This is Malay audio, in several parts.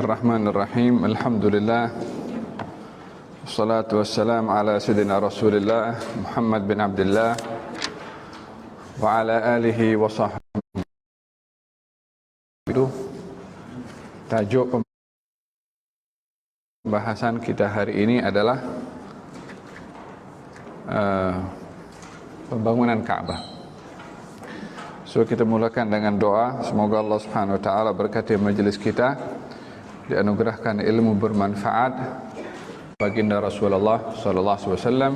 Bismillahirrahmanirrahim. Alhamdulillah. Wassalatu wassalam ala sayyidina Rasulillah Muhammad bin Abdullah wa ala alihi wa sahbihi. Tajuk pembahasan kita hari ini adalah pembangunan Ka'bah. So kita mulakan dengan doa, semoga Allah Subhanahu wa taala berkati majlis kita, dianugerahkan ilmu bermanfaat. Baginda Rasulullah sallallahu alaihi wasallam,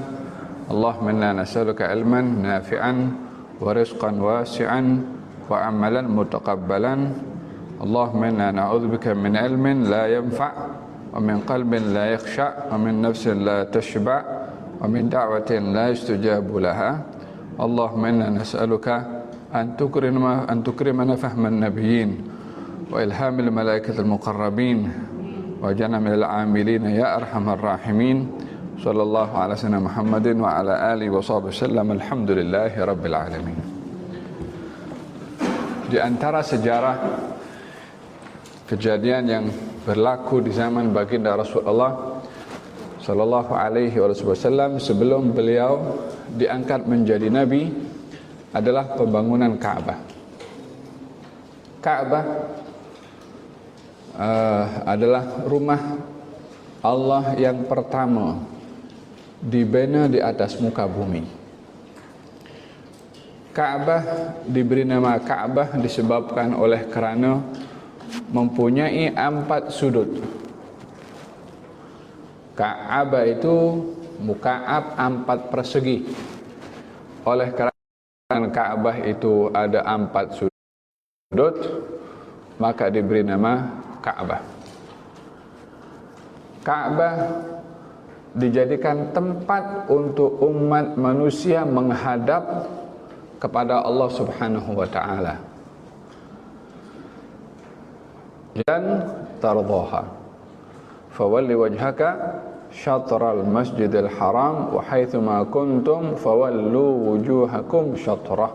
Allahumma inna nas'aluka ilman nafi'an wa rizqan wasi'an wa amalan mutaqabbalan. Allahumma inna na'udzubika min ilmin la yanfa' wa min qalbin la yakhsha' wa min nafsin la tashba' wa min da'watin la yustajabu laha. Allahumma inna nas'aluka أن تكرمنا فهم النبيين وإلهام الملائكة المقربين وجعلنا من العاملين يا أرحم الراحمين. صلى الله على سيدنا محمد وعلى آله وصحبه وسلم. الحمد لله رب العالمين. Di antara sejarah kejadian yang berlaku di zaman baginda Rasulullah sallallahu alaihi wasallam sebelum beliau diangkat menjadi nabi adalah pembangunan Ka'bah. Ka'bah adalah rumah Allah yang pertama dibina di atas muka bumi. Ka'bah diberi nama Ka'bah disebabkan oleh kerana mempunyai 4 sudut. Ka'bah itu muka'ab 4 persegi. Oleh kerana Ka'bah itu ada 4 sudut, maka diberi nama Ka'bah. Ka'bah dijadikan tempat untuk umat manusia menghadap kepada Allah Subhanahu wa taala. Dan tardhaha fawalli wajhaka syatral masjidil haram wa haitsuma kuntum fawallu wujuhakum syatrah.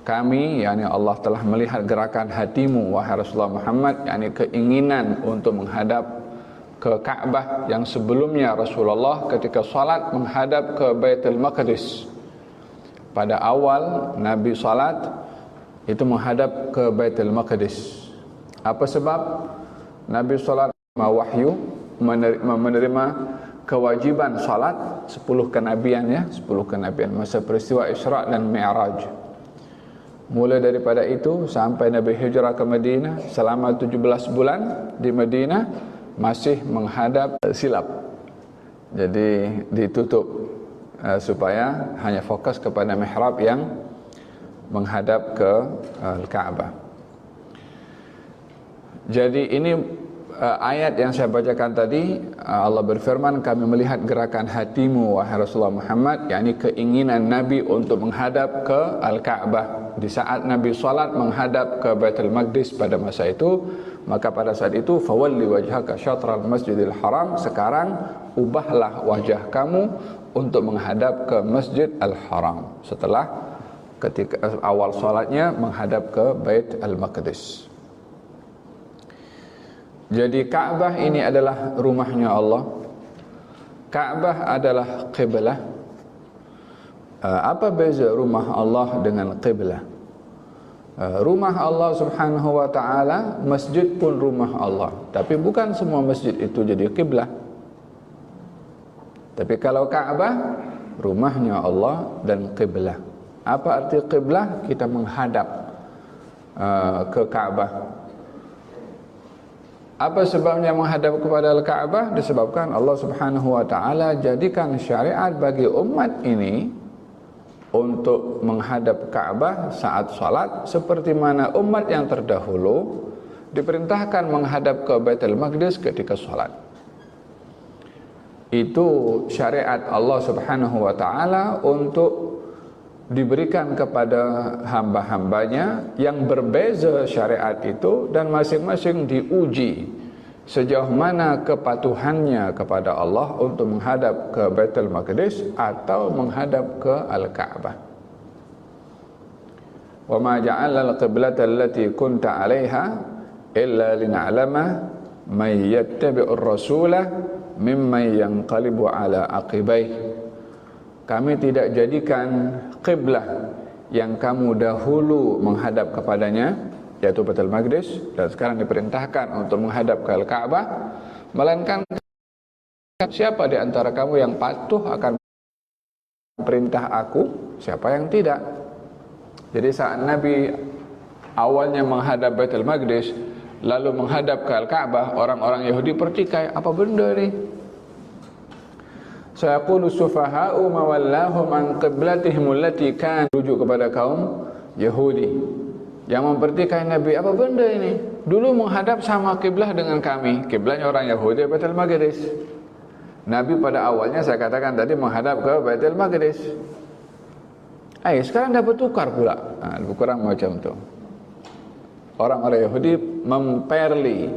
Kami, yakni Allah, telah melihat gerakan hatimu wahai Rasulullah Muhammad, yakni keinginan untuk menghadap ke Ka'bah yang sebelumnya Rasulullah ketika salat menghadap ke Baitul Maqdis. Pada awal Nabi salat itu menghadap ke Baitul Maqdis. Apa sebab? Nabi salat wahyu, menerima kewajiban salat 10 kenabian, ya, 10 kenabian masa peristiwa Isra dan Mi'raj. Mula daripada itu sampai Nabi hijrah ke Madinah selama 17 bulan di Madinah masih menghadap silap. Jadi ditutup supaya hanya fokus kepada mihrab yang menghadap ke Ka'bah. Jadi ini ayat yang saya bacakan tadi, Allah berfirman, kami melihat gerakan hatimu wahai Rasulullah Muhammad, yakni keinginan Nabi untuk menghadap ke Al-Ka'bah. Di saat Nabi salat menghadap ke Baitul Maqdis pada masa itu, maka pada saat itu fawalli wajhaka syatral masjidil haram, sekarang ubahlah wajah kamu untuk menghadap ke Masjid Al-Haram. Setelah ketika awal salatnya menghadap ke Bait Al-Maqdis. Jadi Ka'bah ini adalah rumahnya Allah. Ka'bah adalah qiblah. Apa beza rumah Allah dengan qiblah? Rumah Allah Subhanahu wa taala, masjid pun rumah Allah. Tapi bukan semua masjid itu jadi qiblah. Tapi kalau Ka'bah, rumahnya Allah dan qiblah. Apa arti qiblah? Kita menghadap ke Ka'bah. Apa sebabnya menghadap kepada Al-Ka'bah? Disebabkan Allah Subhanahu wa taala jadikan syariat bagi umat ini untuk menghadap Ka'bah saat salat, seperti mana umat yang terdahulu diperintahkan menghadap ke Baitul Maqdis ketika salat. Itu syariat Allah Subhanahu wa taala untuk diberikan kepada hamba-hambanya yang berbeza syariat itu, dan masing-masing diuji sejauh mana kepatuhannya kepada Allah untuk menghadap ke Baitul Maqdis atau menghadap ke Al-Ka'bah. Wa ma ja'ala al-qiblata allati kunta 'alaiha illa lin'alama may yattabi'ur rasulah mimman yanqalibu ala aqibaih. Kami tidak jadikan qiblah yang kamu dahulu menghadap kepadanya, yaitu Baitul Maqdis, dan sekarang diperintahkan untuk menghadap ke Al-Ka'bah, melainkan siapa di antara kamu yang patuh akan perintah aku, siapa yang tidak. Jadi saat Nabi awalnya menghadap Baitul Maqdis, lalu menghadap ke Al-Ka'bah, orang-orang Yahudi pertikai, apa benda ni? Sayaqulu sufaha'u ma wallahum an qiblatihim allati kan, rujuk kepada kaum Yahudi yang mempertikai Nabi, apa benda ini? Dulu menghadap sama kiblah dengan kami, kiblatnya orang Yahudi Baitul Maqdis. Nabi pada awalnya saya katakan tadi menghadap ke Baitul Maqdis. Sekarang dah bertukar pula. Lebih kurang macam tu. Orang-orang Yahudi memperli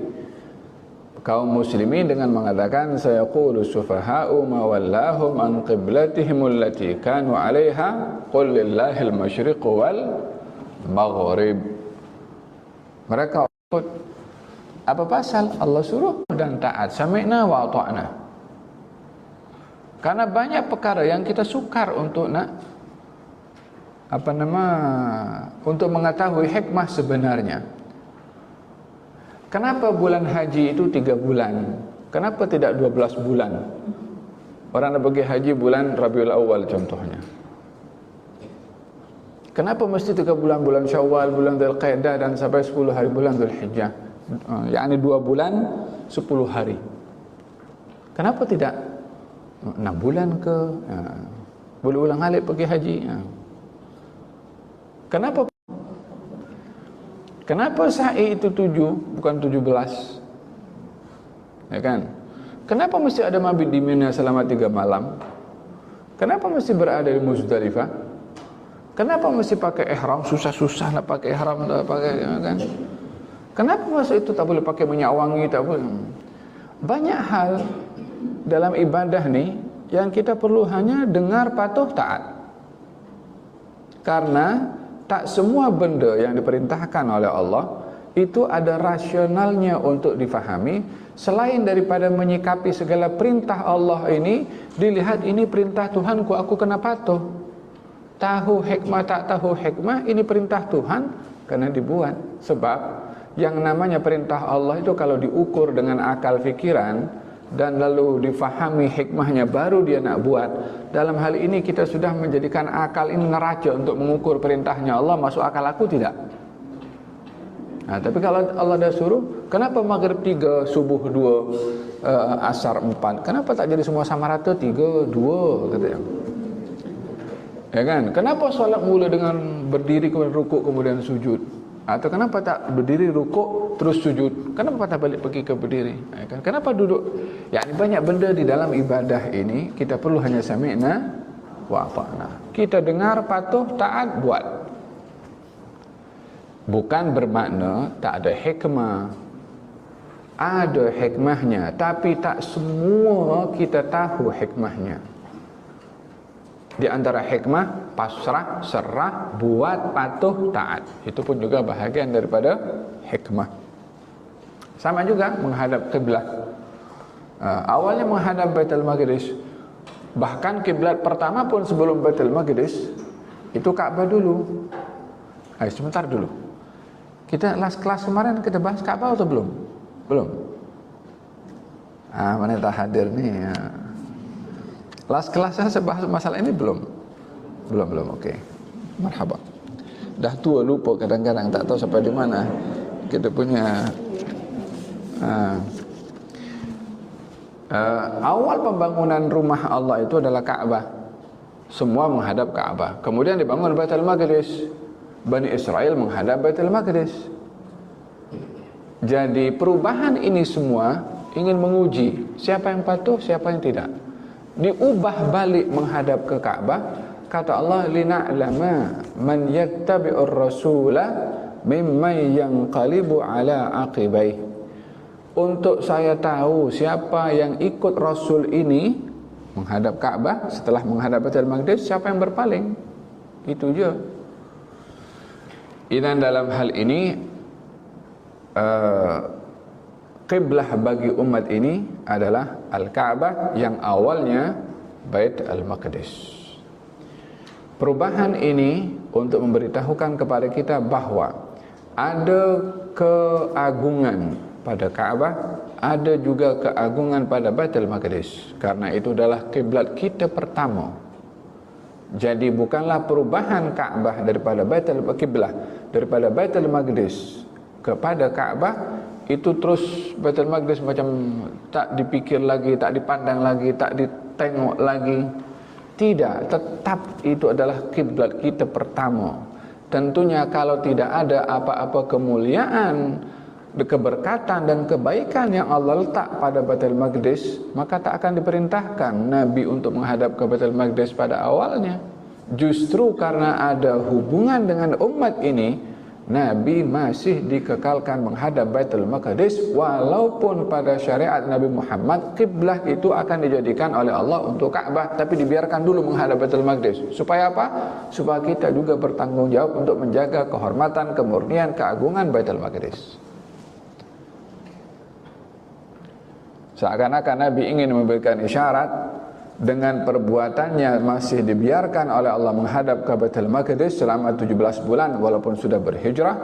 kaum muslimin dengan mengatakan sayaqulu sufaha'u ma wallahum an qiblatihim allati kanu 'alaiha qul lillahil masyriqu wal maghrib. Mereka ikut apa pasal Allah suruh dan taat, sami'na wa ata'na. Karena banyak perkara yang kita sukar untuk untuk mengetahui hikmah sebenarnya. Kenapa bulan haji itu 3 bulan? Kenapa tidak 12 bulan? Orang nak pergi haji bulan Rabiul Awal contohnya. Kenapa mesti 3 bulan? Bulan Syawal, bulan Dzulqa'dah dan sampai 10 hari bulan Dzulhijjah. Yakni 2 bulan 10 hari. Kenapa tidak 6 bulan ke? Boleh ulang alik pergi haji. Kenapa sa'i itu 7 bukan 17? Ya kan? Kenapa mesti ada mabit di Mina selama 3 malam? Kenapa mesti berada di Muzdalifah? Kenapa mesti pakai ihram? Susah-susah nak pakai ihram, tak pakai, ya kan? Kenapa masa itu tak boleh pakai minyak wangi, tak boleh? Banyak hal dalam ibadah ni yang kita perlu hanya dengar, patuh, taat. Karena tak semua benda yang diperintahkan oleh Allah itu ada rasionalnya untuk difahami. Selain daripada menyikapi segala perintah Allah ini, dilihat ini perintah Tuhanku, aku kena patuh. Tahu hikmah tak tahu hikmah, ini perintah Tuhan, kena dibuat. Sebab yang namanya perintah Allah itu kalau diukur dengan akal fikiran dan lalu difahami hikmahnya, baru dia nak buat. Dalam hal ini kita sudah menjadikan akal ini neraca untuk mengukur perintahnya Allah, masuk akal aku tidak. Tapi kalau Allah dah suruh, kenapa maghrib 3, subuh 2, asar 4? Kenapa tak jadi semua sama rata 3, 2 katanya? Ya kan? Kenapa solat mula dengan berdiri kemudian rukuk kemudian sujud? Atau kenapa tak berdiri rukuk terus sujud? Kenapa tak balik pergi ke berdiri? Ya kan? Kenapa duduk? Ya, banyak benda di dalam ibadah ini kita perlu hanya sami'na wa ata'na. Kita dengar, patuh, taat, buat. Bukan bermakna tak ada hikmah. Ada hikmahnya, tapi tak semua kita tahu hikmahnya. Di antara hikmah, pasrah, serah, buat, patuh, taat. Itu pun juga bahagian daripada hikmah. Sama juga menghadap kiblat. Awalnya menghadap Baitul Maqdis. Bahkan kiblat pertama pun sebelum Baitul Maqdis itu Ka'bah dulu. Sebentar dulu. Kita last kelas kemarin kita bahas Ka'bah atau belum? Belum. Mana tak hadir nih ya. Last kelasnya saya bahas masalah ini belum? Belum, oke. Marhaba. Dah tua lupa kadang-kadang, tak tahu sampai di mana kita punya. Awal pembangunan rumah Allah itu adalah Ka'bah. Semua menghadap Ka'bah. Kemudian dibangun Baitul Maqdis. Bani Israel menghadap Baitul Maqdis. Jadi perubahan ini semua ingin menguji siapa yang patuh, siapa yang tidak. Diubah balik menghadap ke Ka'bah. Kata Allah, lina'lama man yattabi'ur rasula mimman yanqalibu ala aqibaih. Untuk saya tahu siapa yang ikut Rasul ini menghadap Ka'bah, setelah menghadap Baitul Maqdis, siapa yang berpaling. Itu je. Dan dalam hal ini Qiblah bagi umat ini adalah Al-Ka'bah yang awalnya Bait Al-Maqdis. Perubahan ini untuk memberitahukan kepada kita bahwa ada keagungan pada Ka'bah, ada juga keagungan pada Baitul Maqdis. Karena itu adalah kiblat kita pertama. Jadi bukanlah perubahan Ka'bah daripada Baitul Qiblah daripada Baitul Maqdis kepada Ka'bah itu terus Baitul Maqdis macam tak dipikir lagi, tak dipandang lagi, tak ditengok lagi. Tidak, tetap itu adalah kiblat kita pertama. Tentunya kalau tidak ada apa-apa kemuliaan, keberkatan dan kebaikan yang Allah letak pada Baitul Maqdis, maka tak akan diperintahkan Nabi untuk menghadap ke Baitul Maqdis pada awalnya. Justru karena ada hubungan dengan umat ini, Nabi masih dikekalkan menghadap Baitul Maqdis, walaupun pada syariat Nabi Muhammad kiblah itu akan dijadikan oleh Allah untuk Ka'bah, tapi dibiarkan dulu menghadap Baitul Maqdis. Supaya apa? Supaya kita juga bertanggung jawab untuk menjaga kehormatan, kemurnian, keagungan Baitul Maqdis. Seakan-akan Nabi ingin memberikan isyarat dengan perbuatannya masih dibiarkan oleh Allah menghadap ke Baitul Maqdis selama 17 bulan walaupun sudah berhijrah.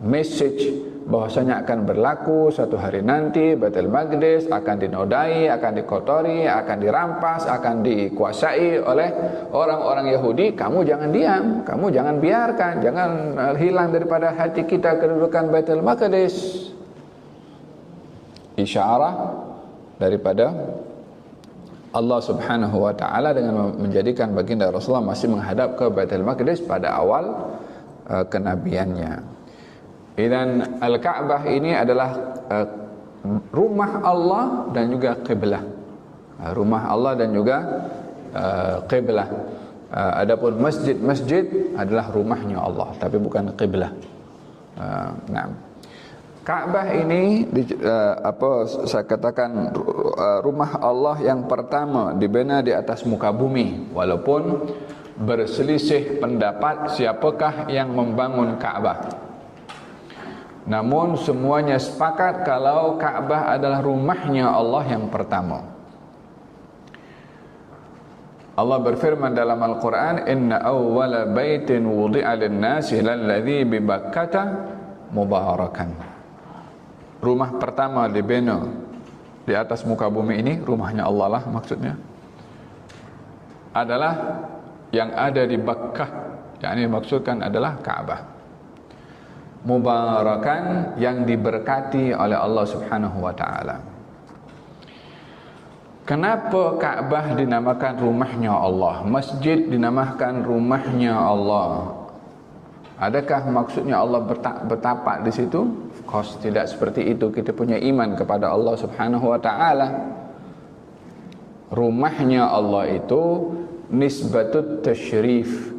Message bahwasanya akan berlaku suatu hari nanti Baitul Maqdis akan dinodai, akan dikotori, akan dirampas, akan dikuasai oleh orang-orang Yahudi. Kamu jangan diam, kamu jangan biarkan, jangan hilang daripada hati kita kedudukan Baitul Maqdis. Isyarah daripada Allah Subhanahu wa taala dengan menjadikan baginda Rasulullah masih menghadap ke Baitul Maqdis pada awal kenabiannya. Dan Al-Ka'bah ini adalah rumah Allah dan juga qiblah. Rumah Allah dan juga qiblah. Adapun masjid-masjid adalah rumahnya Allah tapi bukan qiblah. Ka'bah ini saya katakan rumah Allah yang pertama dibina di atas muka bumi, walaupun berselisih pendapat siapakah yang membangun Ka'bah. Namun semuanya sepakat kalau Ka'bah adalah rumahnya Allah yang pertama. Allah berfirman dalam Al-Quran, Inna awwala baitin wudi'a lin-nasi lalladzi bi Bakkata mubarakan. Rumah pertama dibina di atas muka bumi ini, rumahnya Allah lah maksudnya, adalah yang ada di Bakkah, yakni maksudkan adalah Ka'bah. Mubarakan, yang diberkati oleh Allah Subhanahu wa taala. Kenapa Ka'bah dinamakan rumahnya Allah? Masjid dinamakan rumahnya Allah. Adakah maksudnya Allah bertapak di situ? Tidak seperti itu. Kita punya iman kepada Allah Subhanahu wa taala. Rumahnya Allah itu nisbatut tasyrif.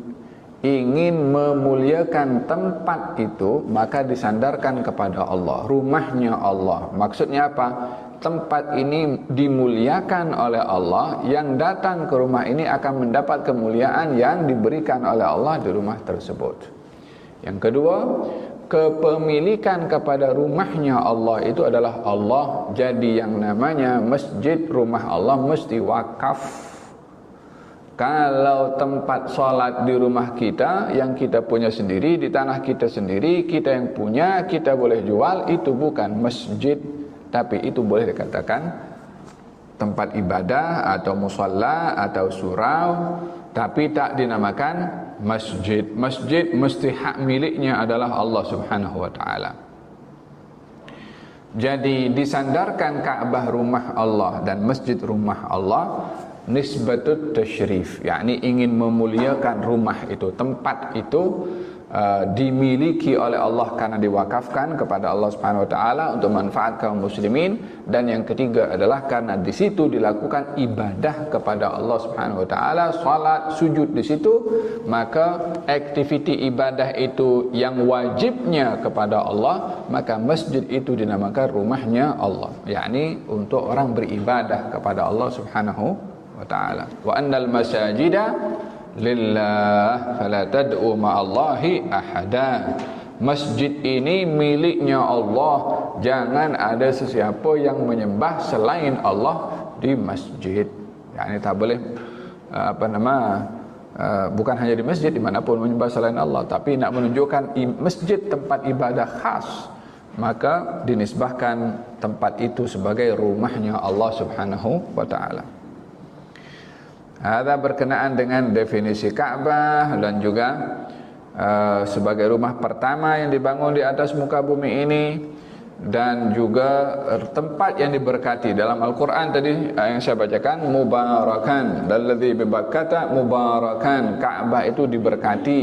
Ingin memuliakan tempat itu, maka disandarkan kepada Allah. Rumahnya Allah. Maksudnya apa? Tempat ini dimuliakan oleh Allah. Yang datang ke rumah ini akan mendapat kemuliaan yang diberikan oleh Allah di rumah tersebut. Yang kedua, kepemilikan kepada rumahnya Allah itu adalah Allah. Jadi yang namanya masjid, rumah Allah mesti wakaf. Kalau tempat sholat di rumah kita, yang kita punya sendiri, di tanah kita sendiri, kita yang punya, kita boleh jual, itu bukan masjid, tapi itu boleh dikatakan tempat ibadah atau musalla atau surau, tapi tak dinamakan masjid. Masjid mesti hak miliknya adalah Allah Subhanahu wa taala. Jadi disandarkan Ka'bah rumah Allah dan masjid rumah Allah nisbatut tasyrif, yakni ingin memuliakan rumah itu, tempat itu dimiliki oleh Allah karena diwakafkan kepada Allah Subhanahu wa taala untuk manfaat kaum muslimin. Dan yang ketiga adalah karena di situ dilakukan ibadah kepada Allah Subhanahu wa taala, salat, sujud di situ, maka aktiviti ibadah itu yang wajibnya kepada Allah, maka masjid itu dinamakan rumahnya Allah, yakni untuk orang beribadah kepada Allah Subhanahu wa taala. Wa annal masajida lillah fala tad'u ma'allahi ahada. masjid ini miliknya Allah, jangan ada sesiapa yang menyembah selain Allah di masjid. Yani tak boleh bukan hanya di masjid, dimanapun menyembah selain Allah, tapi nak menunjukkan masjid tempat ibadah khas, maka dinisbahkan tempat itu sebagai rumahnya Allah Subhanahu wa taala. Ada berkenaan dengan definisi Ka'bah dan juga sebagai rumah pertama yang dibangun di atas muka bumi ini, dan juga tempat yang diberkati. Dalam Al-Quran tadi yang saya bacakan, mubarakan, dalladzi bi Bakkata mubarakan, Ka'bah itu diberkati.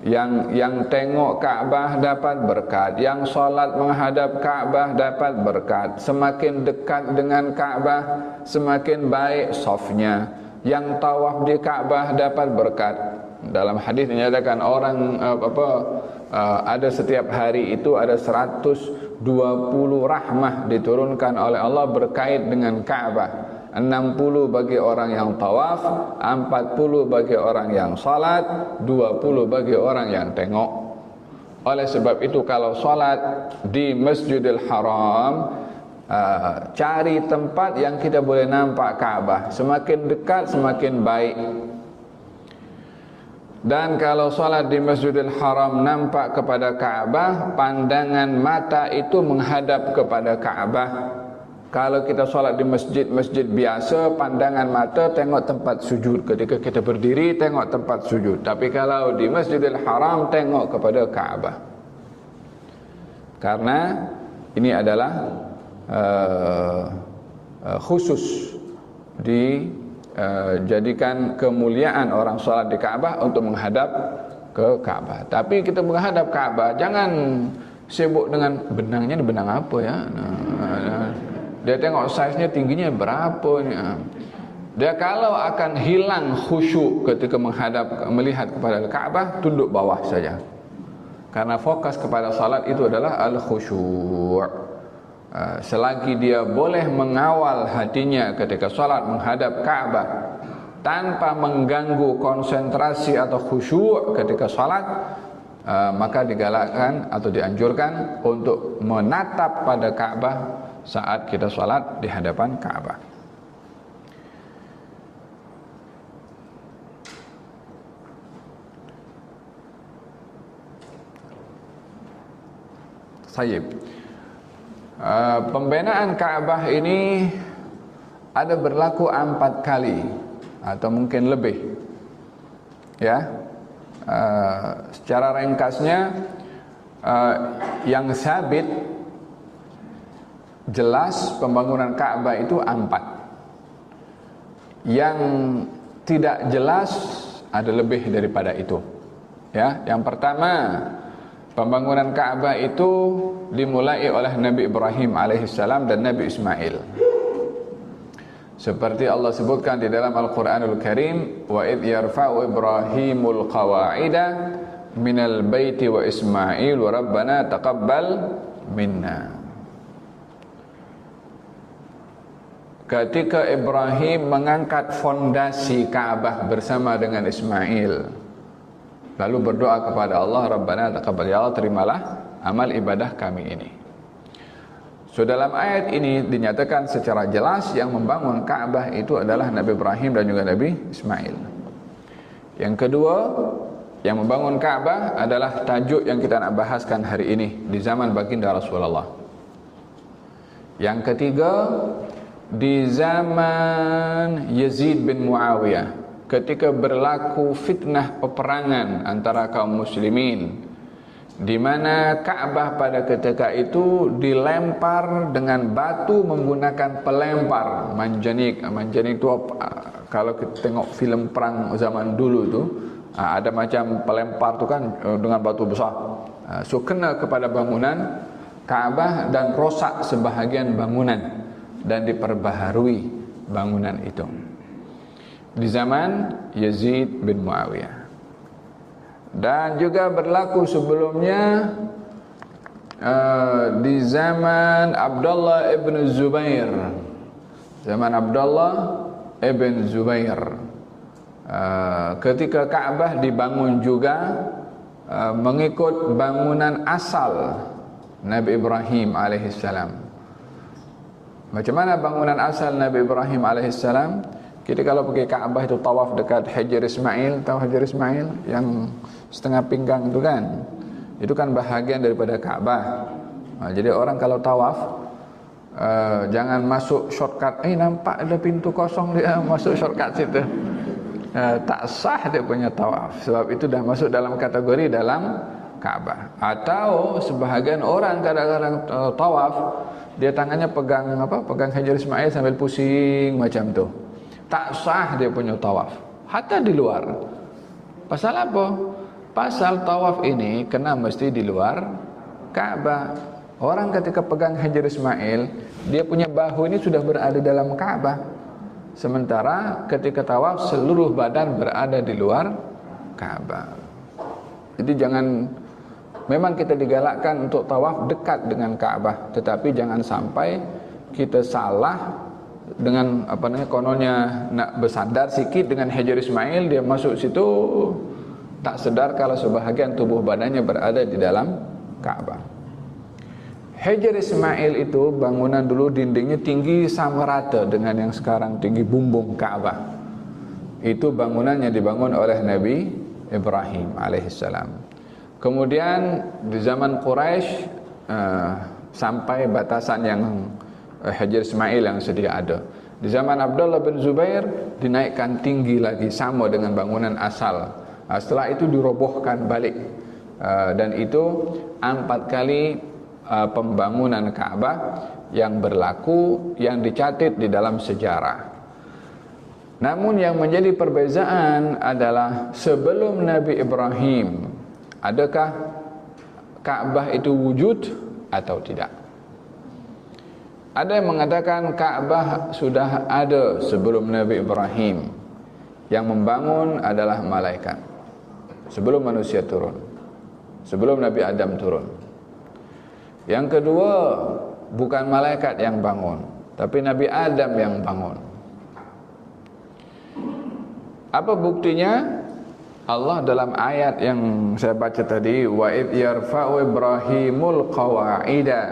Yang tengok Ka'bah dapat berkat, yang salat menghadap Ka'bah dapat berkat. Semakin dekat dengan Ka'bah semakin baik safnya. Yang tawaf di Ka'bah dapat berkat. Dalam hadis dinyatakan orang ada setiap hari itu ada 120 rahmah diturunkan oleh Allah berkait dengan Ka'bah. 60 bagi orang yang tawaf, 40 bagi orang yang salat, 20 bagi orang yang tengok. Oleh sebab itu kalau salat di Masjidil Haram, cari tempat yang kita boleh nampak Ka'bah. Semakin dekat semakin baik. Dan kalau salat di Masjidil Haram nampak kepada Ka'bah, pandangan mata itu menghadap kepada Ka'bah. Kalau kita salat di masjid-masjid biasa, pandangan mata tengok tempat sujud. Ketika kita berdiri tengok tempat sujud. Tapi kalau di Masjidil Haram tengok kepada Ka'bah. Karena ini adalah khusus dijadikan kemuliaan orang salat di Ka'bah untuk menghadap ke Ka'bah. Tapi kita menghadap Ka'bah jangan sibuk dengan benangnya, ini benang apa ya? Dia tengok saiznya tingginya berapa ni. Dia kalau akan hilang khusyuk ketika melihat kepada Ka'bah, tunduk bawah saja. Karena fokus kepada salat itu adalah al-khusyuk. Selagi dia boleh mengawal hatinya ketika salat menghadap Ka'bah tanpa mengganggu konsentrasi atau khusyuk ketika salat, maka digalakkan atau dianjurkan untuk menatap pada Ka'bah saat kita salat di hadapan Ka'bah. Tayyib. Pembenaan Ka'bah ini ada berlaku 4 kali atau mungkin lebih. Ya. Secara ringkasnya yang sabit jelas pembangunan Ka'bah itu 4. Yang tidak jelas ada lebih daripada itu. Ya, yang pertama, pembangunan Ka'bah itu dimulai oleh Nabi Ibrahim alaihissalam dan Nabi Ismail. Seperti Allah sebutkan di dalam Al-Quranul Karim, wa idh yarfa'u Ibrahimul qawa'ida minal baiti wa Ismail wa rabbana taqabbal minna. Ketika Ibrahim mengangkat fondasi Ka'bah bersama dengan Ismail, lalu berdoa kepada Allah, Rabbana taqabbal, ya Allah terimalah amal ibadah kami ini. So dalam ayat ini dinyatakan secara jelas yang membangun Ka'bah itu adalah Nabi Ibrahim dan juga Nabi Ismail. Yang kedua, yang membangun Ka'bah adalah tajuk yang kita nak bahaskan hari ini di zaman baginda Rasulullah. Yang ketiga, di zaman Yazid bin Muawiyah, ketika berlaku fitnah peperangan antara kaum muslimin, di mana Ka'bah pada ketika itu dilempar dengan batu menggunakan pelempar manjanik. Manjanik itu kalau kita tengok filem perang zaman dulu tu, ada macam pelempar tu kan dengan batu besar. So kena kepada bangunan Ka'bah dan rosak sebahagian bangunan dan diperbaharui bangunan itu di zaman Yazid bin Muawiyah. Dan juga berlaku sebelumnya di zaman Abdullah ibn Zubair. Zaman Abdullah ibn Zubair, ketika Ka'bah dibangun juga mengikut bangunan asal Nabi Ibrahim alaihissalam. Macam mana bangunan asal Nabi Ibrahim alaihissalam? Kita kalau pergi Kaabah itu tawaf dekat Hajar Ismail, tahu Hajar Ismail yang setengah pinggang itu kan? Itu kan bahagian daripada Kaabah. Jadi orang kalau tawaf jangan masuk shortcut. Nampak ada pintu kosong, dia masuk shortcut situ. Tak sah dia punya tawaf, sebab itu dah masuk dalam kategori dalam Kaabah. Atau sebahagian orang kadang-kadang tawaf, dia tangannya pegang Hajar Ismail sambil pusing macam tu. Tak sah dia punya tawaf, hatta di luar. Pasal apa? Pasal tawaf ini kena mesti di luar Kaabah. Orang ketika pegang Hajar Ismail, dia punya bahu ini sudah berada dalam Kaabah. Sementara ketika tawaf, seluruh badan berada di luar Kaabah. Jadi jangan, memang kita digalakkan untuk tawaf dekat dengan Kaabah, tetapi jangan sampai kita salah dengan kononnya nak bersandar sikit dengan Hajar Ismail, dia masuk situ tak sedar kalau sebahagian tubuh badannya berada di dalam Kaabah. Hajar Ismail itu bangunan dulu dindingnya tinggi sama rata dengan yang sekarang tinggi bumbung Kaabah. Itu bangunannya dibangun oleh Nabi Ibrahim alaihissalam. Kemudian di zaman Quraisy sampai batasan yang Hajar Ismail yang sedia ada. Di zaman Abdullah bin Zubair dinaikkan tinggi lagi sama dengan bangunan asal. Setelah itu dirobohkan balik. Dan itu 4 kali pembangunan Ka'bah yang berlaku, yang dicatat di dalam sejarah. Namun yang menjadi perbezaan adalah sebelum Nabi Ibrahim, adakah Ka'bah itu wujud atau tidak? Ada yang mengatakan Ka'bah sudah ada sebelum Nabi Ibrahim. Yang membangun adalah malaikat sebelum manusia turun, sebelum Nabi Adam turun. Yang kedua, bukan malaikat yang bangun, tapi Nabi Adam yang bangun. Apa buktinya? Allah dalam ayat yang saya baca tadi, wa id yarfa'u Ibrahimul qawa'ida.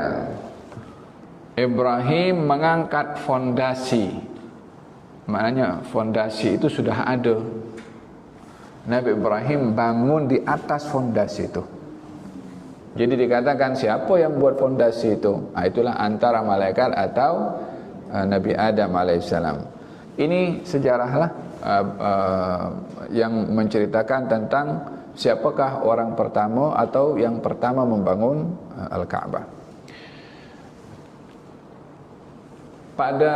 Ibrahim mengangkat fondasi. Maknanya fondasi itu sudah ada. Nabi Ibrahim bangun di atas fondasi itu. Jadi dikatakan siapa yang buat fondasi itu? Itulah antara malaikat atau Nabi Adam alaihissalam. Ini sejarahlah yang menceritakan tentang siapakah orang pertama atau yang pertama membangun Al-Ka'bah. Pada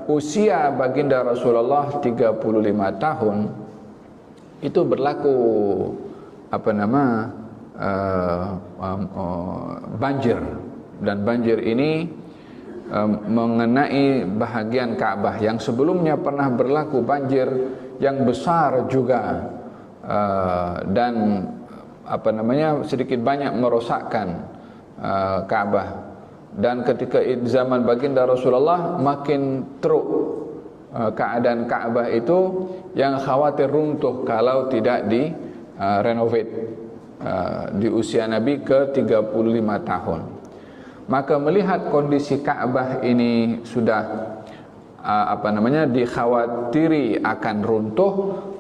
usia baginda Rasulullah 35 tahun itu berlaku banjir, dan banjir ini mengenai bahagian Ka'bah yang sebelumnya pernah berlaku banjir yang besar juga, dan sedikit banyak merosakkan Ka'bah. Dan ketika zaman baginda Rasulullah makin teruk keadaan Ka'bah itu, yang khawatir runtuh kalau tidak di renovate di usia Nabi ke 35 tahun. Maka melihat kondisi Ka'bah ini sudah dikhawatiri akan runtuh,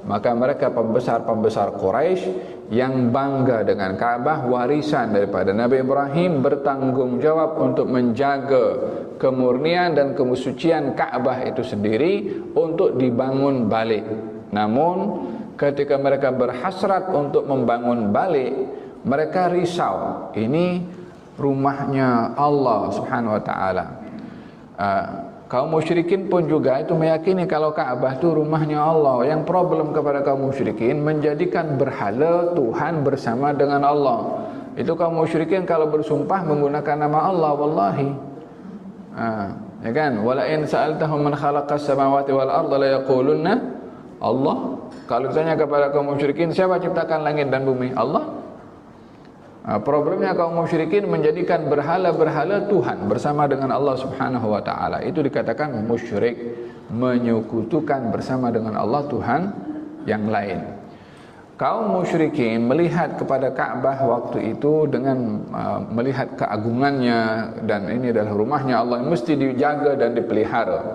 maka mereka pembesar-pembesar Quraisy yang bangga dengan Ka'bah, warisan daripada Nabi Ibrahim, bertanggung jawab untuk menjaga kemurnian dan kesucian Ka'bah itu sendiri untuk dibangun balik. Namun ketika mereka berhasrat untuk membangun balik, mereka risau, ini rumahnya Allah Subhanahu wa taala. Kaum musyrikin pun juga itu meyakini kalau Ka'bah itu rumahnya Allah. Yang problem kepada kaum musyrikin menjadikan berhala Tuhan bersama dengan Allah. Itu kaum musyrikin kalau bersumpah menggunakan nama Allah, wallahi. Ya kan? Wala in sa'altahum man khalaqas samawati wal arda la yaqulunna Allah. Kalau ditanya kepada kaum musyrikin, siapa ciptakan langit dan bumi? Allah. Problemnya kaum musyrikin menjadikan berhala-berhala Tuhan bersama dengan Allah Subhanahu wa taala. Itu dikatakan musyrik, menyekutukan bersama dengan Allah Tuhan yang lain. Kaum musyrikin melihat kepada Ka'bah waktu itu dengan melihat keagungannya, dan ini adalah rumahnya Allah yang mesti dijaga dan dipelihara.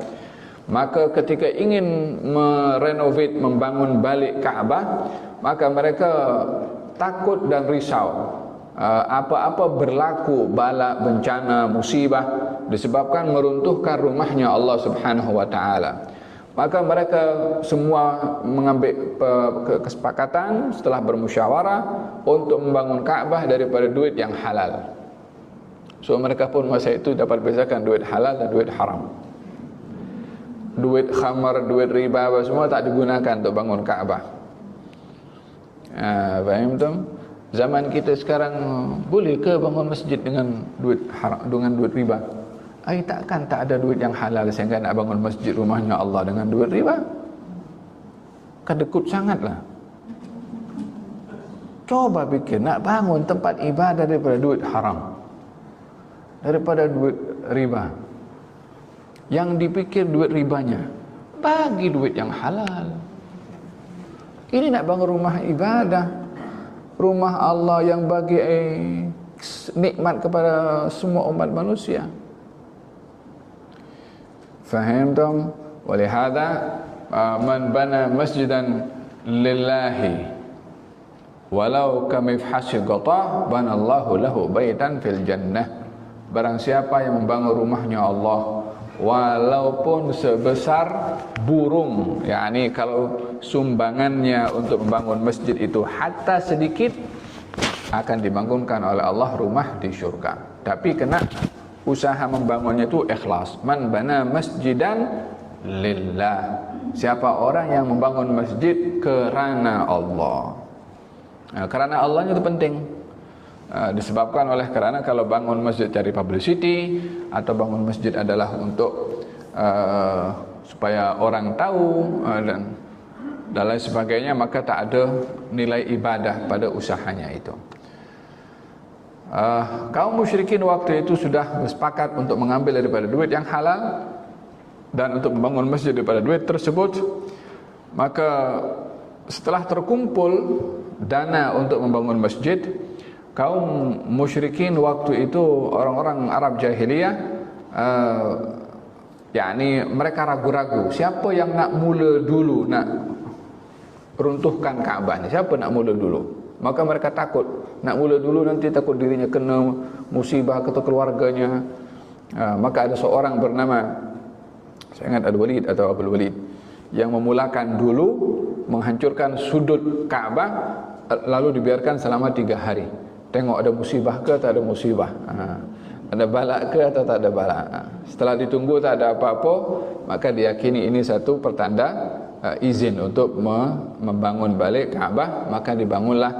Maka ketika ingin merenovate, membangun balik Ka'bah, maka mereka takut dan risau apa-apa berlaku bala, bencana, musibah disebabkan meruntuhkan rumahnya Allah Subhanahu wa taala. Maka mereka semua mengambil kesepakatan setelah bermusyawarah untuk membangun Ka'bah daripada duit yang halal. So mereka pun masa itu dapat bezakan duit halal dan duit haram. Duit khamar, duit riba semua tak digunakan untuk bangun Ka'bah. Faham tak? Zaman kita sekarang boleh ke bangun masjid dengan duit haram, dengan duit riba? Takkan tak ada duit yang halal sehingga nak bangun masjid rumahnya Allah dengan duit riba? Kedekut sangatlah. Coba fikir, nak bangun tempat ibadah daripada duit haram, daripada duit riba. Yang dipikir duit ribanya, bagi duit yang halal. Ini nak bangun rumah ibadah, rumah Allah yang bagi nikmat kepada semua umat manusia. Faham tak? Walihada man bana masjidan lillahi walau kamifhashi ghatah banallahu lahu baitan fil jannah. Barang siapa yang membangun rumahnya Allah walaupun sebesar burung, yakni kalau sumbangannya untuk membangun masjid itu hatta sedikit, akan dibangunkan oleh Allah rumah di syurga. Tapi kena usaha membangunnya itu ikhlas. Man bana masjidan lillah. Siapa orang yang membangun masjid kerana Allah. Kerana Allah itu penting. Disebabkan oleh kerana kalau bangun masjid cari publicity, atau bangun masjid adalah untuk supaya orang tahu dan lain sebagainya, maka tak ada nilai ibadah pada usahanya itu. Kaum musyrikin waktu itu sudah bersepakat untuk mengambil daripada duit yang halal dan untuk membangun masjid daripada duit tersebut. Maka setelah terkumpul dana untuk membangun masjid, kaum musyrikin waktu itu, orang-orang Arab jahiliyah, yakni mereka ragu-ragu siapa yang nak mula dulu nak runtuhkan Kaabah ni, siapa nak mula dulu. Maka mereka takut nak mula dulu, nanti takut dirinya kena musibah atau keluarganya. Maka ada seorang bernama, saya ingat Al-Walid atau Abdul Walid, yang memulakan dulu menghancurkan sudut Kaabah, lalu dibiarkan selama 3 hari. Tengok ada musibah ke tak ada musibah, ada balak ke atau tak ada balak. Setelah ditunggu tak ada apa-apa, maka diyakini ini satu pertanda izin untuk membangun balik Kaabah. Maka dibangunlah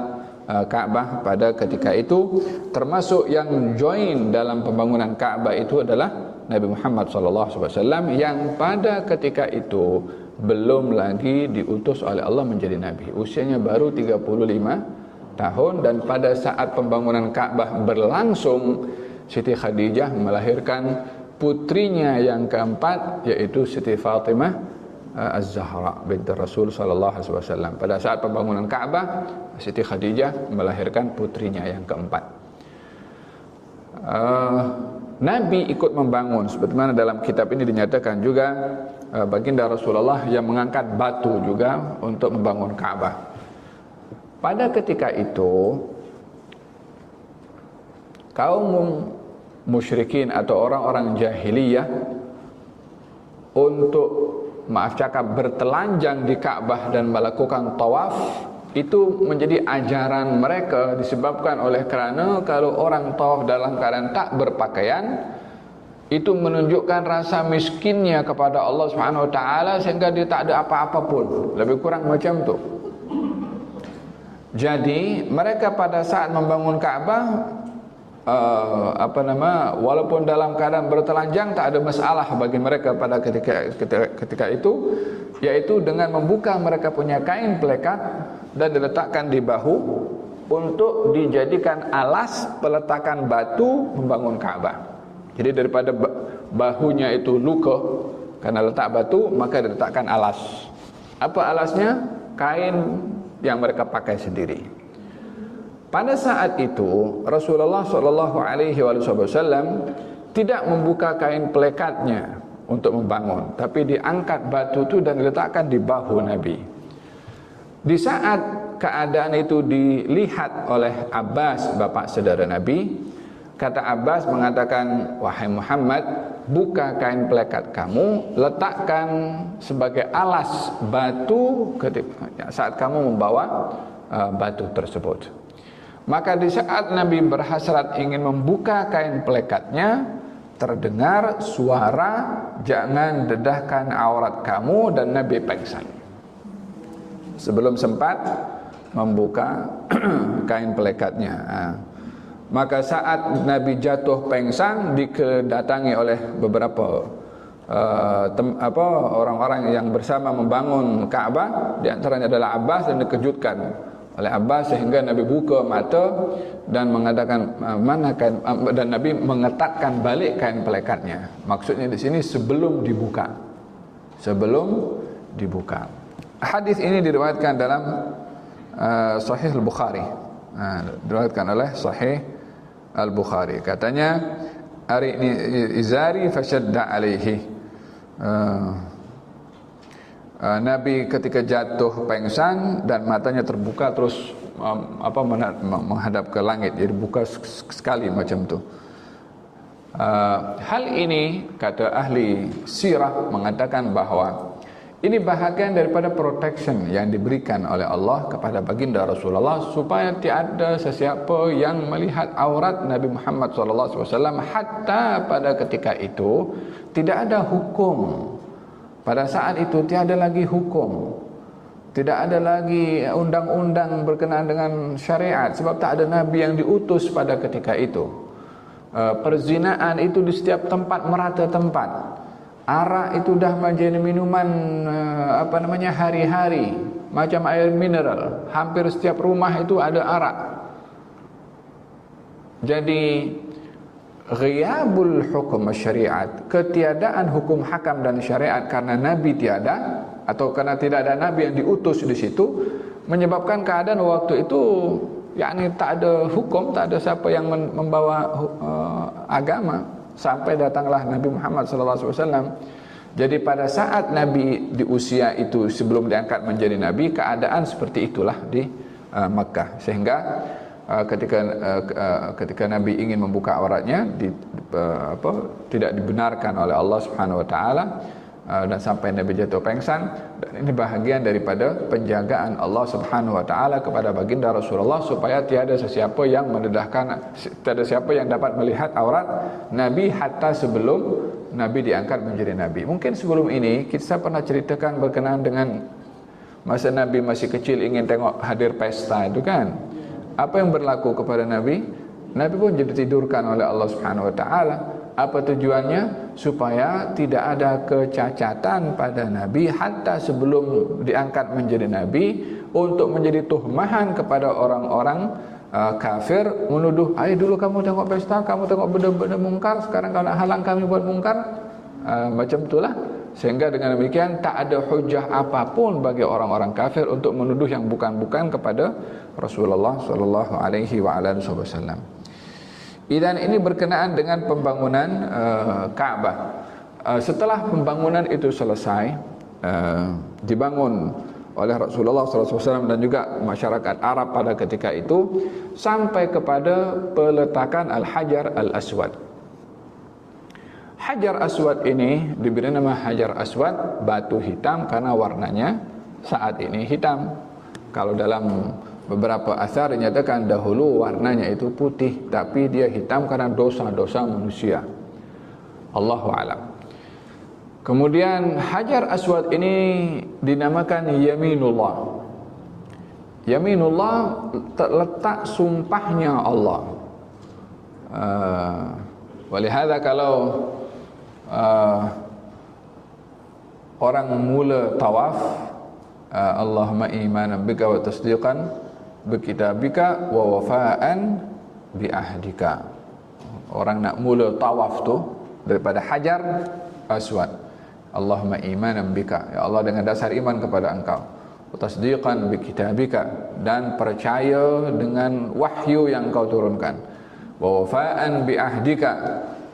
Kaabah pada ketika itu. Termasuk yang join dalam pembangunan Kaabah itu adalah Nabi Muhammad SAW, yang pada ketika itu belum lagi diutus oleh Allah menjadi Nabi. Usianya baru 35 tahun, dan pada saat pembangunan Kaabah berlangsung, Siti Khadijah melahirkan putrinya yang keempat, yaitu Siti Fatimah Az-Zahra binti Rasul sallallahu alaihi wasallam. Pada saat pembangunan Kaabah, Siti Khadijah melahirkan putrinya yang keempat. Nabi ikut membangun, sebagaimana dalam kitab ini dinyatakan juga baginda Rasulullah yang mengangkat batu juga untuk membangun Kaabah. Pada ketika itu, kaum musyrikin atau orang-orang jahiliyah untuk bertelanjang di Ka'bah dan melakukan tawaf, itu menjadi ajaran mereka, disebabkan oleh kerana kalau orang tawaf dalam keadaan tak berpakaian, itu menunjukkan rasa miskinnya kepada Allah Subhanahu Wa Taala, sehingga dia tak ada apa-apa pun, lebih kurang macam tu. Jadi mereka pada saat membangun Ka'bah, walaupun dalam keadaan bertelanjang, tak ada masalah bagi mereka pada ketika itu, yaitu dengan membuka mereka punya kain pelekat dan diletakkan di bahu untuk dijadikan alas peletakan batu membangun Kaabah. Jadi daripada bahunya itu luka karena letak batu, maka diletakkan alas. Apa alasnya? Kain yang mereka pakai sendiri. Pada saat itu Rasulullah SAW tidak membuka kain pelekatnya untuk membangun, tapi diangkat batu itu dan diletakkan di bahu Nabi. Di saat keadaan itu dilihat oleh Abbas, bapak saudara Nabi, kata Abbas mengatakan, wahai Muhammad, buka kain pelekat kamu, letakkan sebagai alas batu saat kamu membawa batu tersebut. Maka di saat Nabi berhasrat ingin membuka kain pelekatnya, terdengar suara, jangan dedahkan aurat kamu, dan Nabi pingsan sebelum sempat membuka kain pelekatnya. Maka saat Nabi jatuh pingsan, dikedatangi oleh beberapa orang-orang yang bersama membangun Ka'bah, di antaranya adalah Abbas, dan dikejutkan oleh Abbas sehingga Nabi buka mata dan mengatakan mana kain, dan Nabi mengetatkan balik kain pelekatnya. Maksudnya di sini sebelum dibuka. Sebelum dibuka. Hadis ini diriwayatkan dalam Sahih Al-Bukhari. Diriwayatkan oleh Sahih Al-Bukhari. Katanya, hari ini izari fashadda alaihi. Nabi ketika jatuh pingsan dan matanya terbuka terus menghadap ke langit, jadi buka sekali macam tu. Hal ini kata ahli sirah mengatakan bahawa ini bahagian daripada protection yang diberikan oleh Allah kepada baginda Rasulullah supaya tiada sesiapa yang melihat aurat Nabi Muhammad SAW. Hatta pada ketika itu tidak ada hukum. Pada saat itu tiada lagi hukum, tidak ada lagi undang-undang berkenaan dengan syariat, sebab tak ada Nabi yang diutus pada ketika itu. Perzinaan itu di setiap tempat, merata tempat. Arak itu dah menjadi minuman hari-hari, macam air mineral. Hampir setiap rumah itu ada arak. Jadi ghiyabul hukum syariat, ketiadaan hukum hakam dan syariat karena Nabi tiada, atau karena tidak ada Nabi yang diutus di situ, menyebabkan keadaan waktu itu yakni tak ada hukum, tak ada siapa yang membawa agama sampai datanglah Nabi Muhammad SAW. Jadi pada saat Nabi di usia itu sebelum diangkat menjadi Nabi, keadaan seperti itulah di Makkah, sehingga ketika Nabi ingin membuka auratnya tidak dibenarkan oleh Allah Subhanahu wa taala, dan sampai Nabi jatuh pingsan. Dan ini bahagian daripada penjagaan Allah Subhanahu wa taala kepada baginda Rasulullah supaya tiada sesiapa yang mendedahkan, tiada siapa yang dapat melihat aurat Nabi hatta sebelum Nabi diangkat menjadi Nabi. Mungkin sebelum ini kita pernah ceritakan berkenaan dengan masa Nabi masih kecil ingin tengok hadir pesta itu kan. Apa yang berlaku kepada Nabi? Nabi pun jadi tidurkan oleh Allah Subhanahu wa taala. Apa tujuannya? Supaya tidak ada kecacatan pada Nabi hatta sebelum diangkat menjadi Nabi, untuk menjadi tuhmahan kepada orang-orang kafir, menuduh, "Ayo dulu kamu tengok pesta, kamu tengok benda-benda mungkar, sekarang kau nak halang kami buat mungkar." Macam itulah. Sehingga dengan demikian tak ada hujah apapun bagi orang-orang kafir untuk menuduh yang bukan-bukan kepada Rasulullah sallallahu alaihi wasallam. Dan ini berkenaan dengan pembangunan Ka'bah. Setelah pembangunan itu selesai, dibangun oleh Rasulullah SAW dan juga masyarakat Arab pada ketika itu, sampai kepada peletakan Al-Hajar Al-Aswad. Hajar Aswad ini diberi nama Hajar Aswad, batu hitam, karena warnanya saat ini hitam. Kalau dalam beberapa asar dinyatakan dahulu warnanya itu putih, tapi dia hitam karena dosa-dosa manusia. Allahu a'lam. Kemudian Hajar Aswad ini dinamakan Yaminullah. Yaminullah terletak sumpahnya Allah. Walihada kalau orang mula tawaf, Allahumma imanan bika wa tasdiqan bikitabika wa wafa'an bi ahdika. Orang nak mula tawaf tu daripada Hajar Aswad, Allahumma imanan bika, ya Allah dengan dasar iman kepada engkau, tasdiqan bi kitabika, dan percaya dengan wahyu yang kau turunkan, wa wafa'an bi ahdika,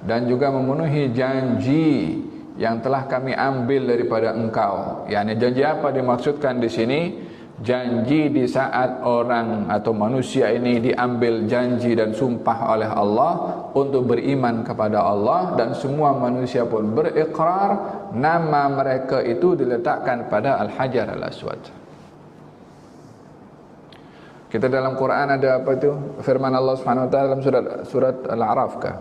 dan juga memenuhi janji yang telah kami ambil daripada engkau. Yani janji apa dimaksudkan di sini? Janji di saat orang atau manusia ini diambil janji dan sumpah oleh Allah untuk beriman kepada Allah, dan semua manusia pun berikrar, nama mereka itu diletakkan pada Al-Hajar Al-Aswad. Kita dalam Quran ada apa itu? Firman Allah Subhanahu wa taala dalam surat Al-A'raf kah?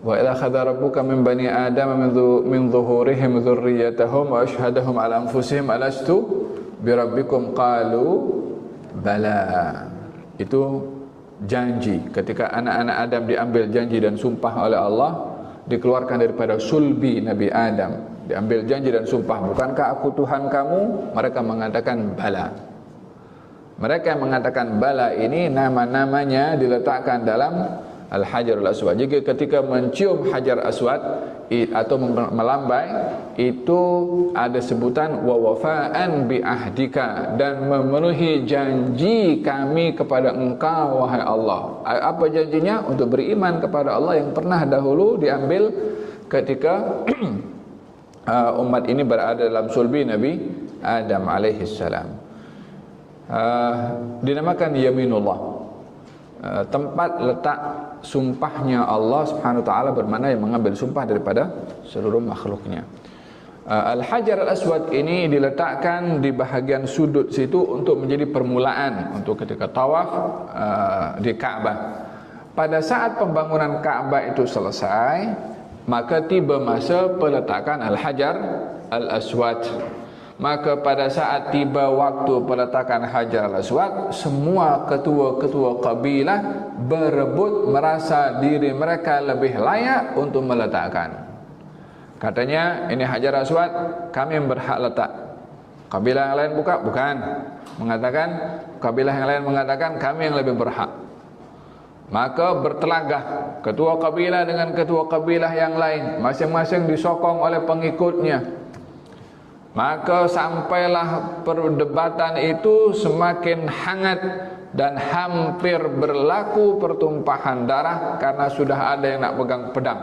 Wa idza akhadha rabbuka min bani adama min dhuhurihim dhurriyyatahum wa ashhadahum ala anfusihim alastu birabbikum qalu bala. Itu janji ketika anak-anak Adam diambil janji dan sumpah oleh Allah, dikeluarkan daripada sulbi Nabi Adam, diambil janji dan sumpah, bukankah aku Tuhan kamu? Mereka mengatakan bala. Mereka yang mengatakan bala ini nama-namanya diletakkan dalam Al-Hajar Al-Aswad. Jadi ketika mencium Hajar Aswad atau melambai, itu ada sebutan wa wafa'an bi ahdika, dan memenuhi janji kami kepada engkau wahai Allah. Apa janjinya? Untuk beriman kepada Allah yang pernah dahulu diambil ketika umat ini berada dalam sulbi Nabi Adam alaihi salam. Dinamakan yaminullah, tempat letak sumpahnya Allah Subhanahu wa taala, bermakna yang mengambil sumpah daripada seluruh makhluknya. Al-Hajar Al-Aswad ini diletakkan di bahagian sudut situ untuk menjadi permulaan untuk ketika tawaf di Ka'bah. Pada saat pembangunan Ka'bah itu selesai, maka tiba masa peletakan Al-Hajar Al-Aswad. Maka pada saat tiba waktu peletakan Hajar Al-Aswad, semua ketua-ketua kabilah berebut merasa diri mereka lebih layak untuk meletakkan. Katanya, ini Hajar Aswad kami yang berhak letak. Kabilah yang lain bukan. Mengatakan, kabilah yang lain mengatakan kami yang lebih berhak. Maka bertelagah ketua kabilah dengan ketua kabilah yang lain, masing-masing disokong oleh pengikutnya. Maka sampailah perdebatan itu semakin hangat dan hampir berlaku pertumpahan darah karena sudah ada yang nak pegang pedang.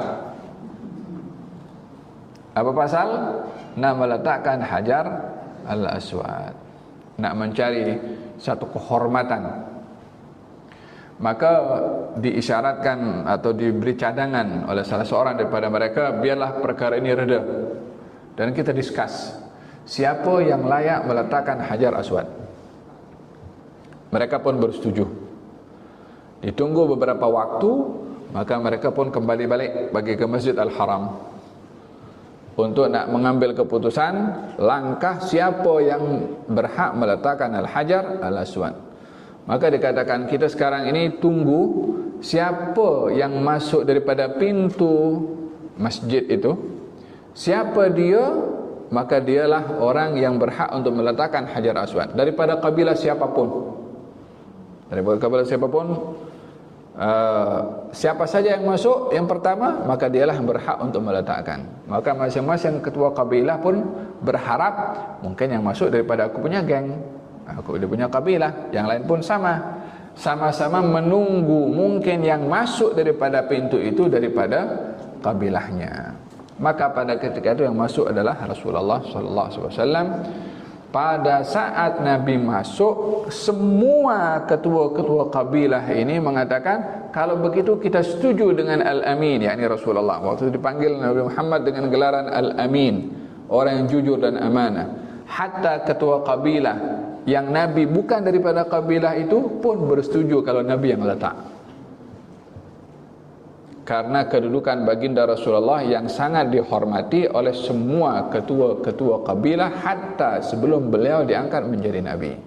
Apa pasal? Nak meletakkan Hajar Al-Aswad, nak mencari satu kehormatan. Maka diisyaratkan atau diberi cadangan oleh salah seorang daripada mereka, biarlah perkara ini reda dan kita diskus siapa yang layak meletakkan Hajar Aswad. Mereka pun bersetuju. Ditunggu beberapa waktu, maka mereka pun kembali balik pergi ke Masjid Al-Haram untuk nak mengambil keputusan langkah siapa yang berhak meletakkan Al-Hajar Al-Aswad. Maka dikatakan, kita sekarang ini tunggu siapa yang masuk daripada pintu masjid itu, siapa dia, maka dialah orang yang berhak untuk meletakkan Hajar Aswad daripada kabilah siapapun. Daripada kabilah siapapun, siapa saja yang masuk yang pertama, maka dialah yang berhak untuk meletakkan. Maka masing-masing ketua kabilah pun berharap, mungkin yang masuk daripada aku punya geng, aku dia punya kabilah, yang lain pun sama-sama menunggu mungkin yang masuk daripada pintu itu daripada kabilahnya. Maka pada ketika itu yang masuk adalah Rasulullah sallallahu alaihi wasallam. Pada saat Nabi masuk, semua ketua-ketua kabilah ini mengatakan, kalau begitu kita setuju dengan Al-Amin, yakni Rasulullah. Waktu dipanggil Nabi Muhammad dengan gelaran Al-Amin, orang yang jujur dan amanah. Hatta ketua kabilah yang Nabi bukan daripada kabilah itu pun bersetuju kalau Nabi yang letak. Karena kedudukan baginda Rasulullah yang sangat dihormati oleh semua ketua-ketua kabilah hatta sebelum beliau diangkat menjadi Nabi.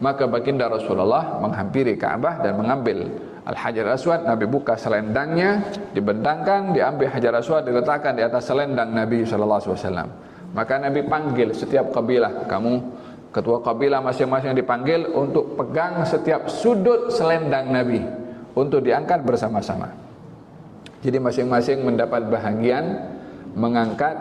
Maka baginda Rasulullah menghampiri Ka'bah dan mengambil Al-Hajar Aswad. Nabi buka selendangnya, dibentangkan, diambil Hajar Aswad, diletakkan di atas selendang Nabi SAW. Maka Nabi panggil setiap kabilah, kamu ketua kabilah masing-masing dipanggil untuk pegang setiap sudut selendang Nabi untuk diangkat bersama-sama. Jadi masing-masing mendapat bahagian mengangkat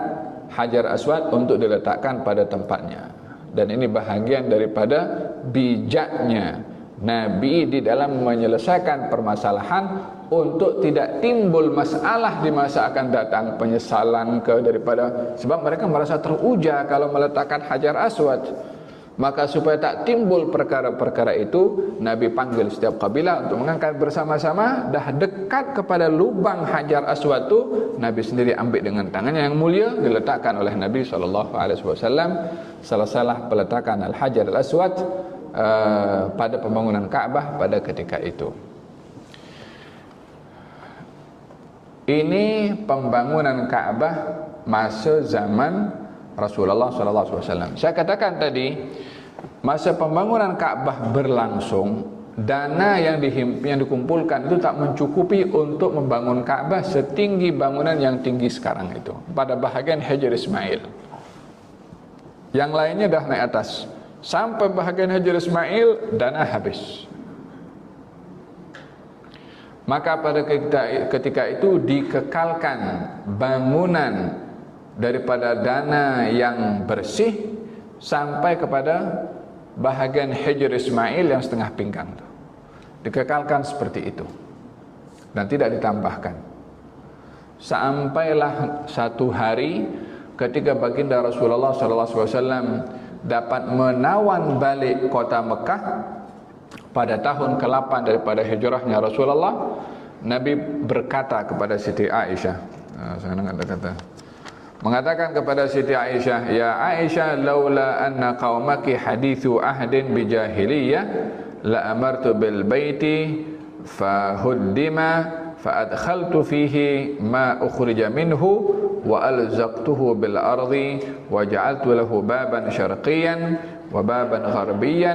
Hajar Aswad untuk diletakkan pada tempatnya. Dan ini bahagian daripada bijaknya Nabi di dalam menyelesaikan permasalahan untuk tidak timbul masalah di masa akan datang, penyesalan daripada, sebab mereka merasa teruja kalau meletakkan Hajar Aswad. Maka supaya tak timbul perkara-perkara itu, Nabi panggil setiap kabilah untuk mengangkat bersama-sama. Dah dekat kepada lubang Hajar Aswad tu, Nabi sendiri ambil dengan tangannya yang mulia, diletakkan oleh Nabi SAW. Salah-salah peletakan Al-Hajar Al-Aswad pada pembangunan Ka'bah pada ketika itu. Ini pembangunan Ka'bah masa zaman Rasulullah SAW. Saya katakan tadi, masa pembangunan Ka'bah berlangsung, dana yang dikumpulkan itu tak mencukupi untuk membangun Ka'bah setinggi bangunan yang tinggi sekarang itu. Pada bahagian Hajar Ismail, yang lainnya dah naik atas. Sampai bahagian Hajar Ismail, dana habis. Maka pada ketika itu dikekalkan bangunan daripada dana yang bersih sampai kepada bahagian Hajar Ismail yang setengah pinggang itu. Dikekalkan seperti itu dan tidak ditambahkan. Sampailah satu hari ketika baginda Rasulullah SAW dapat menawan balik kota Mekah pada tahun ke-8 daripada hijrahnya Rasulullah. Nabi berkata kepada Siti Aisyah, mengatakan kepada Siti Aisyah, "Ya Aisyah, laula anna qaumaki hadithu ahdin bijahiliyah la amartu bil baiti fahuddima فأدخلت فيه ما أخرج منه وألزقته بالأرض وجعلت له بابا شرقيا وبابا غربيا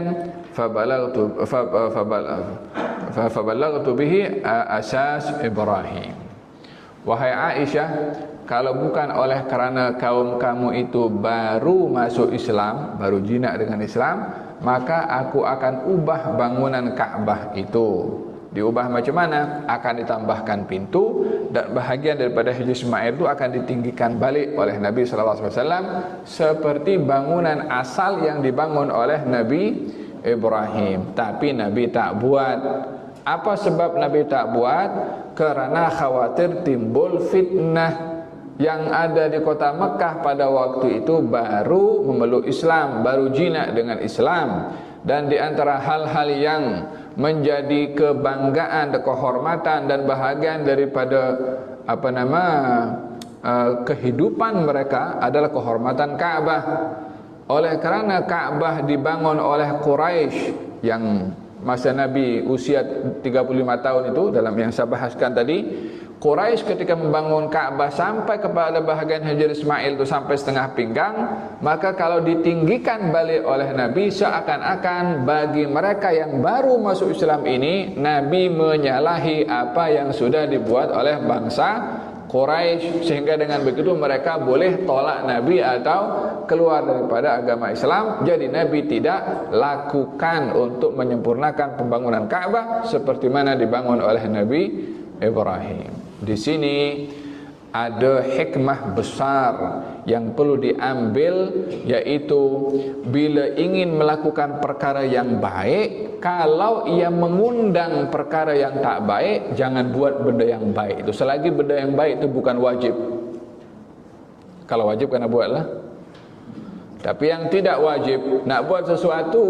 فبلغت به أساس إبراهيم." Wahai Aisyah, kalau bukan oleh kerana kaum kamu itu baru masuk Islam, baru jinak dengan Islam, maka aku akan ubah bangunan Ka'bah itu. Diubah macam mana? Akan ditambahkan pintu, dan bahagian daripada Hajar Ismail itu akan ditinggikan balik oleh Nabi SAW seperti bangunan asal yang dibangun oleh Nabi Ibrahim. Tapi Nabi tak buat. Apa sebab Nabi tak buat? Kerana khawatir timbul fitnah. Yang ada di kota Mekah pada waktu itu baru memeluk Islam, baru jinak dengan Islam. Dan di antara hal-hal yang menjadi kebanggaan dan kehormatan dan bahagian daripada kehidupan mereka adalah kehormatan Ka'bah. Oleh kerana Ka'bah dibangun oleh Quraisy yang masa Nabi usia 35 tahun itu, dalam yang saya bahaskan tadi, Quraisy ketika membangun Ka'bah sampai kepada bahagian Hajar Ismail itu sampai setengah pinggang, maka kalau ditinggikan balik oleh Nabi, seakan-akan bagi mereka yang baru masuk Islam ini, Nabi menyalahi apa yang sudah dibuat oleh bangsa Quraisy, sehingga dengan begitu mereka boleh tolak Nabi atau keluar daripada agama Islam. Jadi Nabi tidak lakukan untuk menyempurnakan pembangunan Ka'bah seperti mana dibangun oleh Nabi Ibrahim. Di sini ada hikmah besar yang perlu diambil, yaitu bila ingin melakukan perkara yang baik, kalau ia mengundang perkara yang tak baik, jangan buat benda yang baik itu, selagi benda yang baik itu bukan wajib. Kalau wajib kena buatlah. Tapi yang tidak wajib, nak buat sesuatu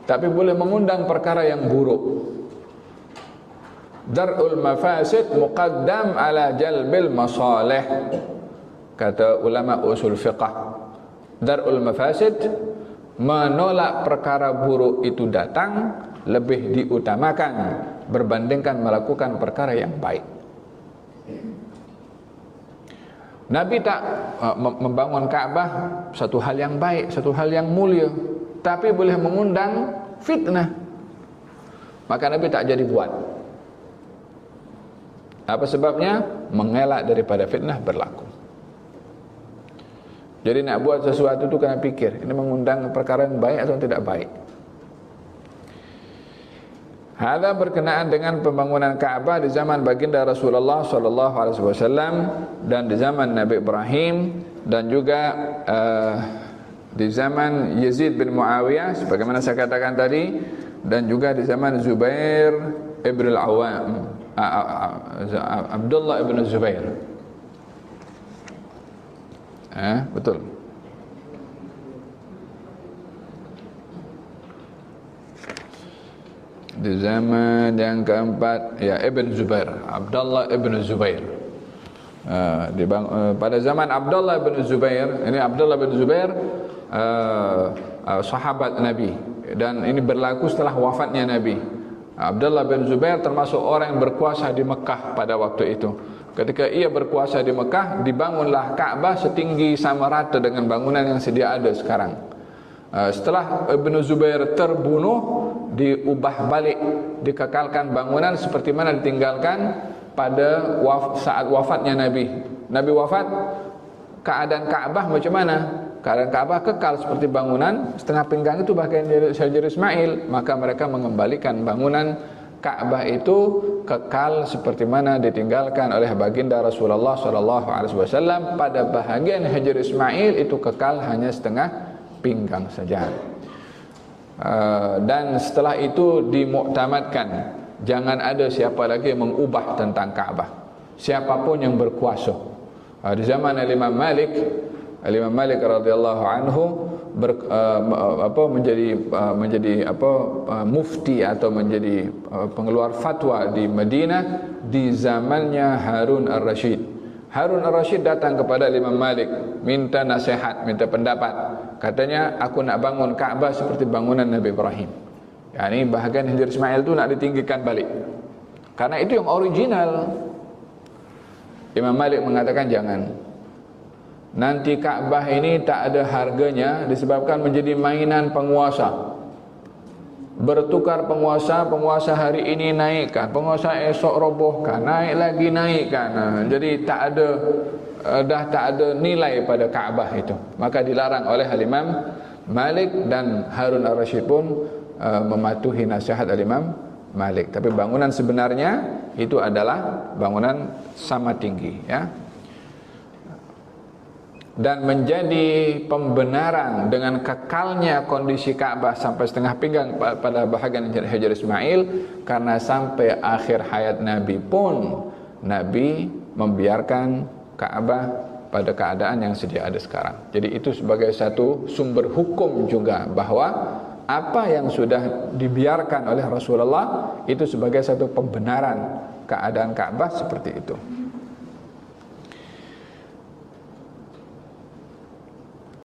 tapi boleh mengundang perkara yang buruk. Dar'ul mafasid muqaddam ala jalbil masalih, kata ulama usul fiqah. Dar'ul mafasid, menolak perkara buruk itu datang, lebih diutamakan berbandingkan melakukan perkara yang baik. Nabi tak membangun Ka'bah satu hal yang baik, satu hal yang mulia, tapi boleh mengundang fitnah, maka Nabi tak jadi buat. Apa sebabnya? Mengelak daripada fitnah berlaku. Jadi nak buat sesuatu itu kena fikir, ini mengundang perkara yang baik atau tidak baik. Hadza berkenaan dengan pembangunan Ka'bah di zaman baginda Rasulullah SAW dan di zaman Nabi Ibrahim, dan juga di zaman Yazid bin Muawiyah sebagaimana saya katakan tadi, dan juga di zaman Zubair ibn al-Awwam, Abdullah ibn Zubair. Betul. Di zaman yang keempat, ya, Ibn Zubair, Abdullah ibn Zubair. Pada zaman Abdullah bin Zubair, ini Abdullah bin Zubair sahabat Nabi, dan ini berlaku setelah wafatnya Nabi. Abdullah bin Zubair termasuk orang yang berkuasa di Mekah pada waktu itu. Ketika ia berkuasa di Mekah, dibangunlah Ka'bah setinggi sama rata dengan bangunan yang sedia ada sekarang. Setelah Ibn Zubair terbunuh, diubah balik, dikekalkan bangunan seperti mana ditinggalkan pada saat wafatnya Nabi. Nabi wafat, keadaan Ka'bah macam mana? Keadaan Ka'bah kekal seperti bangunan setengah pinggang itu bahkan Hajar Ismail. Maka mereka mengembalikan bangunan Ka'bah itu kekal seperti mana ditinggalkan oleh baginda Rasulullah SAW. Pada bahagian Hajar Ismail itu kekal hanya setengah pinggang saja. Dan setelah itu dimuktamadkan, jangan ada siapa lagi yang mengubah tentang Ka'bah, siapapun yang berkuasa. Di zaman Imam Malik radhiyallahu anhu menjadi mufti atau menjadi pengeluar fatwa di Madinah di zamannya Harun ar-Rasyid. Harun ar-Rasyid datang kepada Imam Malik, minta nasihat, minta pendapat. Katanya, aku nak bangun Ka'bah seperti bangunan Nabi Ibrahim. Yani bahagian Hajar Ismail itu nak ditinggikan balik, karena itu yang original. Imam Malik mengatakan jangan. Nanti Ka'bah ini tak ada harganya disebabkan menjadi mainan penguasa. Bertukar penguasa hari ini naikkan, penguasa esok robohkan, naik lagi naikkan. Jadi tak ada nilai pada Ka'bah itu. Maka dilarang oleh Imam Malik, dan Harun ar-Rasyid pun mematuhi nasihat Imam Malik. Tapi bangunan sebenarnya itu adalah bangunan sama tinggi, ya. Dan menjadi pembenaran dengan kekalnya kondisi Ka'bah sampai setengah pinggang pada bahagian Hajar Ismail, karena sampai akhir hayat Nabi pun Nabi membiarkan Ka'bah pada keadaan yang sedia ada sekarang. Jadi itu sebagai satu sumber hukum juga, bahwa apa yang sudah dibiarkan oleh Rasulullah itu sebagai satu pembenaran keadaan Ka'bah seperti itu.